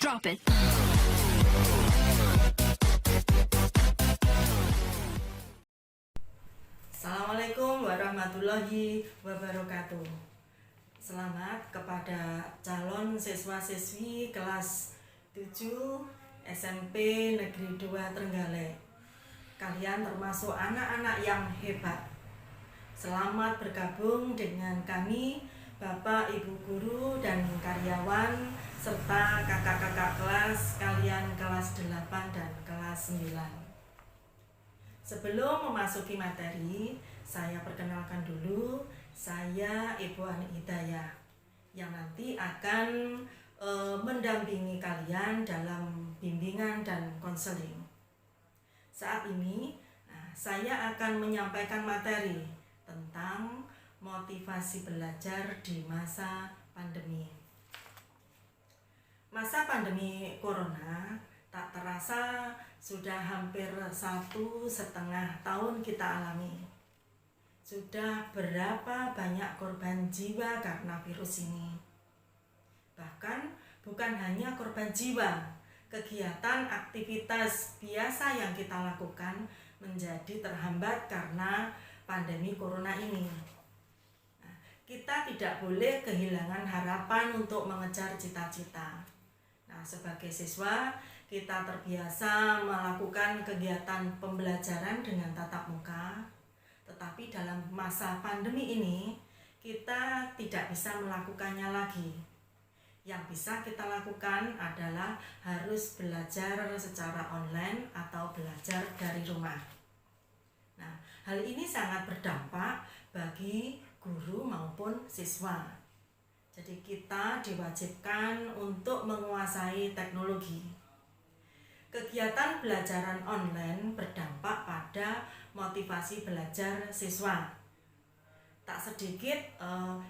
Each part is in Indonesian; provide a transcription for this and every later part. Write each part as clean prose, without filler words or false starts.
Drop it. Assalamualaikum warahmatullahi wabarakatuh. Selamat kepada calon siswa-siswi kelas 7 SMP Negeri 2 Trenggalek. Kalian termasuk anak-anak yang hebat. Selamat bergabung dengan kami, Bapak, Ibu Guru, dan karyawan, serta kakak-kakak kelas kalian kelas 8 dan kelas 9. Sebelum memasuki materi, saya perkenalkan dulu, saya Ibu Ani Hidayah yang nanti akan mendampingi kalian dalam bimbingan dan konseling. Saat ini, saya akan menyampaikan materi tentang motivasi belajar di masa pandemi. Masa pandemi Corona tak terasa sudah hampir 1,5 tahun kita alami. Sudah berapa banyak korban jiwa karena virus ini. Bahkan bukan hanya korban jiwa, kegiatan aktivitas biasa yang kita lakukan menjadi terhambat karena pandemi Corona ini. Kita tidak boleh kehilangan harapan untuk mengejar cita-cita. Nah, sebagai siswa, kita terbiasa melakukan kegiatan pembelajaran dengan tatap muka. Tetapi dalam masa pandemi ini, kita tidak bisa melakukannya lagi. Yang bisa kita lakukan adalah harus belajar secara online atau belajar dari rumah. Nah, hal ini sangat berdampak bagi guru maupun siswa. Jadi kita diwajibkan untuk menguasai teknologi. Kegiatan belajaran online berdampak pada motivasi belajar siswa. Tak sedikit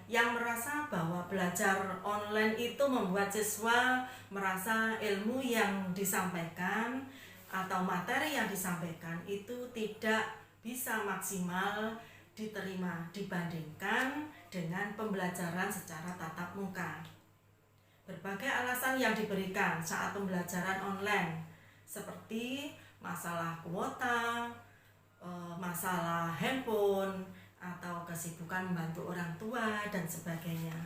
yang merasa bahwa belajar online itu membuat siswa merasa ilmu yang disampaikan atau materi yang disampaikan itu tidak bisa maksimal diterima dibandingkan dengan pembelajaran secara tatap muka. Berbagai alasan yang diberikan saat pembelajaran online seperti masalah kuota, masalah handphone, atau kesibukan membantu orang tua dan sebagainya.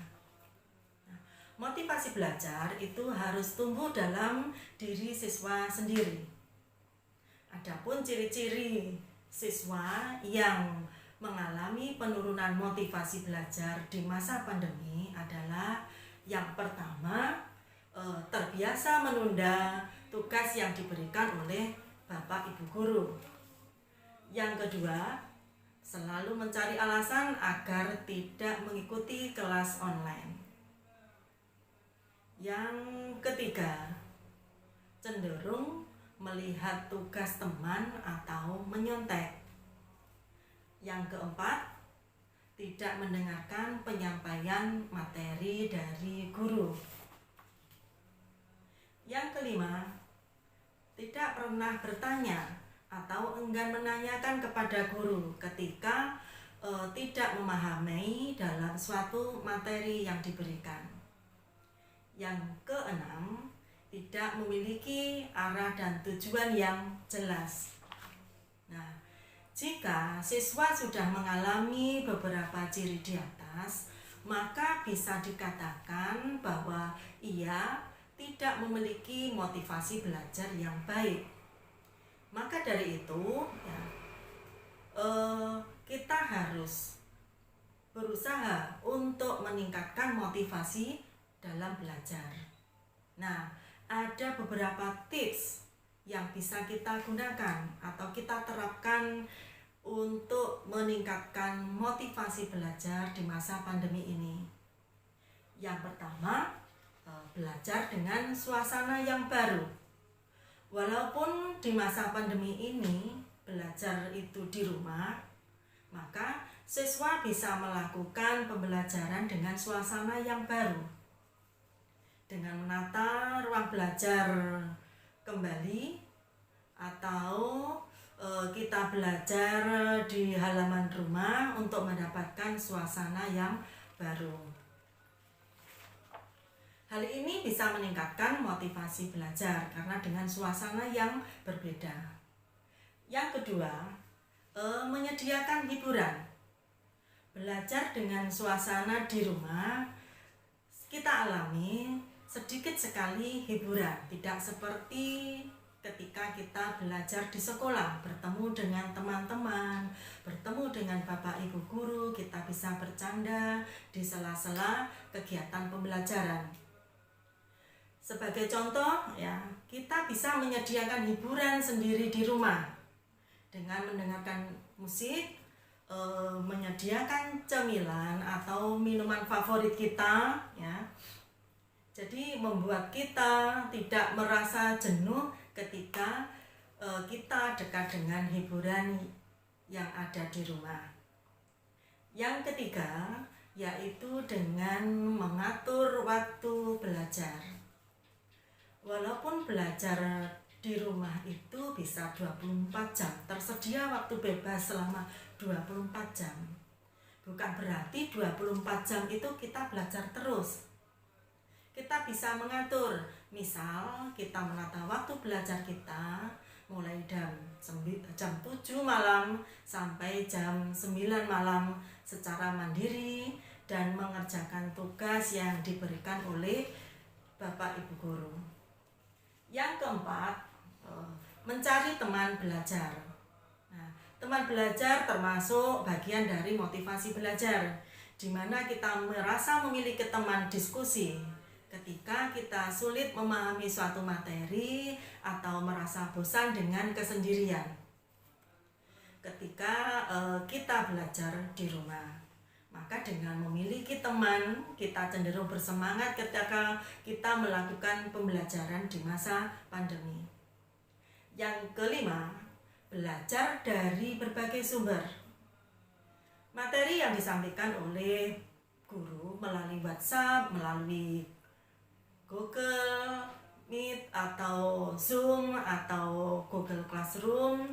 Nah, motivasi belajar itu harus tumbuh dalam diri siswa sendiri. Adapun ciri-ciri siswa yang mengalami penurunan motivasi belajar di masa pandemi adalah yang pertama, terbiasa menunda tugas yang diberikan oleh Bapak Ibu Guru. Yang kedua, selalu mencari alasan agar tidak mengikuti kelas online. Yang ketiga, cenderung melihat tugas teman atau menyontek. Yang keempat, tidak mendengarkan penyampaian materi dari guru. Yang kelima, tidak pernah bertanya atau enggan menanyakan kepada guru ketika tidak memahami dalam suatu materi yang diberikan. Yang keenam, tidak memiliki arah dan tujuan yang jelas. Nah, jika siswa sudah mengalami beberapa ciri di atas, maka bisa dikatakan bahwa ia tidak memiliki motivasi belajar yang baik. Maka dari itu, kita harus berusaha untuk meningkatkan motivasi dalam belajar. Nah, ada beberapa tips yang bisa kita gunakan atau kita terapkan untuk meningkatkan motivasi belajar di masa pandemi ini. Yang pertama, belajar dengan suasana yang baru. Walaupun di masa pandemi ini belajar itu di rumah, maka siswa bisa melakukan pembelajaran dengan suasana yang baru. Dengan menata ruang belajar kembali atau kita belajar di halaman rumah untuk mendapatkan suasana yang baru. Hal ini bisa meningkatkan motivasi belajar karena dengan suasana yang berbeda. Yang kedua, menyediakan hiburan. Belajar dengan suasana di rumah, kita alami sedikit sekali hiburan, tidak seperti ketika kita belajar di sekolah, bertemu dengan teman-teman, bertemu dengan bapak ibu guru, kita bisa bercanda di sela-sela kegiatan pembelajaran. Sebagai contoh ya, kita bisa menyediakan hiburan sendiri di rumah dengan mendengarkan musik, menyediakan cemilan atau minuman favorit kita ya. Jadi membuat kita tidak merasa jenuh ketika kita dekat dengan hiburan yang ada di rumah. Yang ketiga, yaitu dengan mengatur waktu belajar. Walaupun belajar di rumah itu bisa 24 jam, tersedia waktu bebas selama 24 jam. Bukan berarti 24 jam itu kita belajar terus. Kita bisa mengatur, misal kita menata waktu belajar kita mulai jam 7 malam sampai jam 9 malam secara mandiri dan mengerjakan tugas yang diberikan oleh Bapak Ibu Guru. Yang keempat, mencari teman belajar. Nah, teman belajar termasuk bagian dari motivasi belajar, di mana kita merasa memiliki teman diskusi ketika kita sulit memahami suatu materi atau merasa bosan dengan kesendirian. Ketika kita belajar di rumah, maka dengan memiliki teman, kita cenderung bersemangat ketika kita melakukan pembelajaran di masa pandemi. Yang kelima, belajar dari berbagai sumber. Materi yang disampaikan oleh guru melalui WhatsApp, melalui Google Meet atau Zoom atau Google Classroom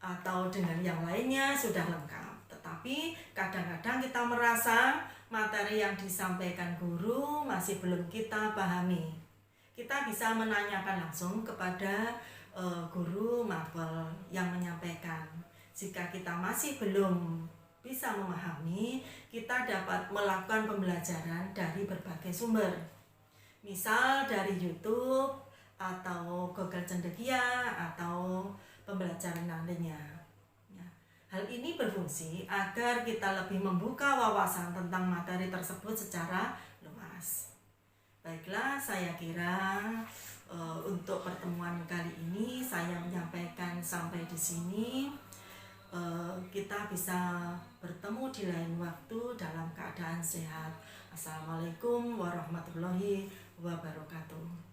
atau dengan yang lainnya sudah lengkap. Tetapi kadang-kadang kita merasa materi yang disampaikan guru masih belum kita pahami. Kita bisa menanyakan langsung kepada guru mapel yang menyampaikan. Jika kita masih belum bisa memahami, kita dapat melakukan pembelajaran dari berbagai sumber. Misal dari YouTube atau Google Cendekia atau pembelajaran lainnya. Hal ini berfungsi agar kita lebih membuka wawasan tentang materi tersebut secara luas. Baiklah, saya kira untuk pertemuan kali ini saya menyampaikan sampai di sini. Kita bisa bertemu di lain waktu dalam keadaan sehat. Assalamualaikum warahmatullahi wabarakatuh.